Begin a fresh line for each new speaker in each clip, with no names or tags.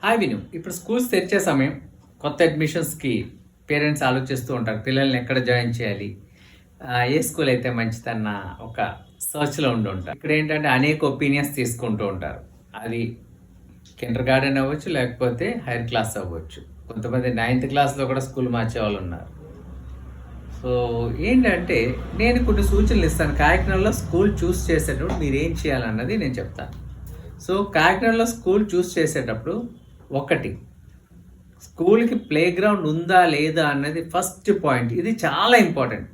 Hi విను. ఇప్పుడు schools తెరిచే సమయం. కొత్త అడ్మిషన్స్‌కి పేరెంట్స్ ఆలోచిస్తూ ఉంటారు. పిల్లల్ని ఎక్కడ జాయిన్ చేయాలి? ఏ స్కూల్ అయితే మంచిదన్న ఒక సర్చ్‌లో ఉండుంటారు. ఇక్కడేంటంటే అనేక ఒపీనియన్స్ తీసుకుంటూ ఉంటారు. అది కిండర్ గార్డెన్ అవ్వచ్చు, లేకపోతే హైయర్ క్లాస్ అవ్వచ్చు. కొంతమంది 9th క్లాస్‌లో కూడా స్కూల్ మార్చేవాళ్ళున్నారు. సో, ఏంటంటే నేను కొన్ని సూచనలు ఇస్తాను. కాకినాడలో స్కూల్ చూస్ చేసేటప్పుడు మీరేం చేయాలన్నది నేను చెప్తాను. సో, కాకినాడలో స్కూల్ చూస్ చేసేటప్పుడు ఒకటి, స్కూల్‌కి ప్లే గ్రౌండ్ ఉందా లేదా అన్నది ఫస్ట్ పాయింట్. ఇది చాలా ఇంపార్టెంట్.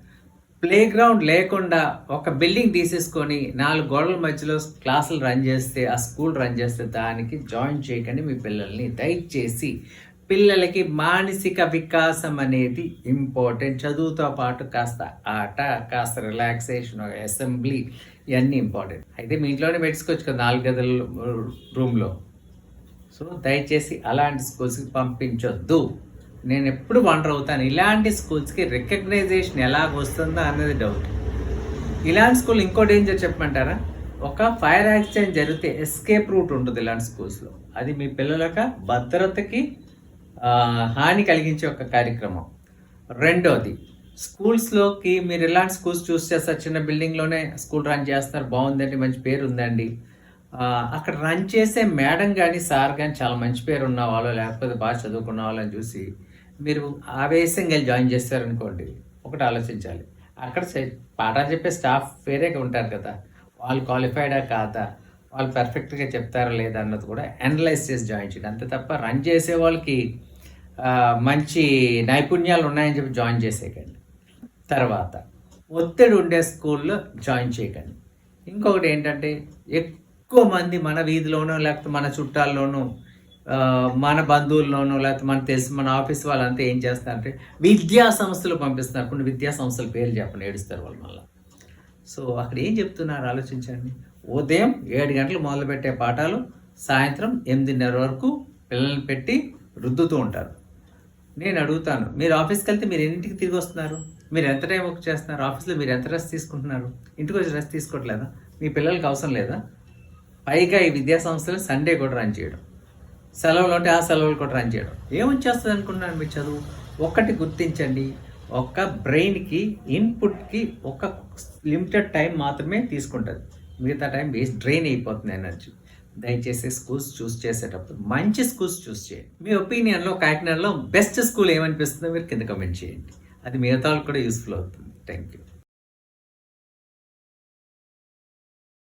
ప్లే గ్రౌండ్ లేకుండా ఒక బిల్డింగ్ తీసేసుకొని 4 గోడల మధ్యలో క్లాసులు రన్ చేస్తే, ఆ స్కూల్ రన్ చేస్తే దానికి జాయిన్ చేయకండి మీ పిల్లల్ని. దయచేసి పిల్లలకి మానసిక వికాసం అనేది ఇంపార్టెంట్. చదువుతో పాటు కాస్త ఆట, కాస్త రిలాక్సేషన్, అసెంబ్లీ ఇవన్నీ ఇంపార్టెంట్. అయితే మీ ఇంట్లోనే పెట్టుకోవచ్చు కదా 4 గదుల రూమ్‌లో. సో దయచేసి అలాంటి స్కూల్స్కి పంపించొద్దు. నేను ఎప్పుడు వండర్ అవుతాను, ఇలాంటి స్కూల్స్కి రికగ్నైజేషన్ ఎలాగ వస్తుందో అన్నది డౌట్. ఇలాంటి స్కూల్ ఇంకో డేంజర్ చెప్పమంటారా? ఒక ఫైర్ యాక్సిడెంట్ జరిగితే ఎస్కేప్ రూట్ ఉంటుంది ఇలాంటి స్కూల్స్లో. అది మీ పిల్లల యొక్క భద్రతకి హాని కలిగించే ఒక కార్యక్రమం. రెండోది, స్కూల్స్లోకి మీరు ఇలాంటి స్కూల్స్ చూస్ చేస్తారు. చిన్న బిల్డింగ్లోనే స్కూల్ రన్ చేస్తారు, బాగుందండి, మంచి పేరు ఉందండి. అక్కడ రన్ చేసే మేడం కానీ సార్ కానీ చాలా మంచి పేరు ఉన్న వాళ్ళు, లేకపోతే బాగా చదువుకున్న వాళ్ళని చూసి మీరు ఆవేశంగా వెళ్ళి జాయిన్ చేస్తారనుకోండి, ఒకటి ఆలోచించాలి. అక్కడ పాఠాలు చెప్పే స్టాఫ్ వేరేగా ఉంటారు కదా, వాళ్ళు క్వాలిఫైడా కాదా, వాళ్ళు పర్ఫెక్ట్గా చెప్తారా లేదా అన్నది కూడా అనలైజ్ చేసి జాయిన్ చేయండి. అంతే తప్ప రన్ చేసే వాళ్ళకి మంచి నైపుణ్యాలు ఉన్నాయని చెప్పి జాయిన్ చేసేయకండి. తర్వాత, ఒత్తిడి ఉండే స్కూల్లో జాయిన్ చేయకండి. ఇంకొకటి ఏంటంటే, ఎక్కువ మంది మన వీధిలోనో, లేకపోతే మన చుట్టాల్లోనూ, మన బంధువుల్లోనూ, లేకపోతే మనకు తెలిసి మన ఆఫీస్ వాళ్ళంతా ఏం చేస్తారంటే విద్యా సంస్థలు పంపిస్తున్నారు. కొన్ని విద్యా సంస్థల పేర్లు చెప్పండి, ఏడుస్తారు వాళ్ళు మళ్ళీ. సో అక్కడ ఏం చెప్తున్నారు ఆలోచించండి. ఉదయం 7 గంటలు మొదలుపెట్టే పాఠాలు సాయంత్రం 8:30 వరకు పిల్లల్ని పెట్టి రుద్దుతూ ఉంటారు. నేను అడుగుతాను, మీరు ఆఫీస్కి వెళ్తే మీరు ఎన్నింటికి తిరిగి వస్తున్నారు? మీరు ఎంత టైం వర్క్ చేస్తున్నారు? ఆఫీస్లో మీరు ఎంత రెస్ట్ తీసుకుంటున్నారు? ఇంటికి వచ్చి రెస్ట్ తీసుకోవట్లేదా? మీ పిల్లలకి అవసరం లేదా? పైగా ఈ విద్యా సంస్థలు సండే కూడా రన్ చేయడం, సెలవులు ఉంటే ఆ సెలవులు కూడా రన్ చేయడం. ఏమొచ్చేస్తుంది అనుకుంటున్నాను మీ చదువు? ఒక్కటి గుర్తించండి, ఒక బ్రెయిన్కి ఇన్పుట్కి ఒక లిమిటెడ్ టైం మాత్రమే తీసుకుంటుంది. మిగతా టైం వేస్ట్, డ్రైన్ అయిపోతుంది ఎనర్జీ. దయచేసి స్కూల్స్ చూస్ చేసేటప్పుడు మంచి స్కూల్స్ చూస్ చేయండి. మీ ఒపీనియన్లో కాకినాడలో బెస్ట్ స్కూల్ ఏమనిపిస్తుందో మీరు కింద కమెంట్ చేయండి. అది మిగతా కూడా యూస్ఫుల్ అవుతుంది. Thank you.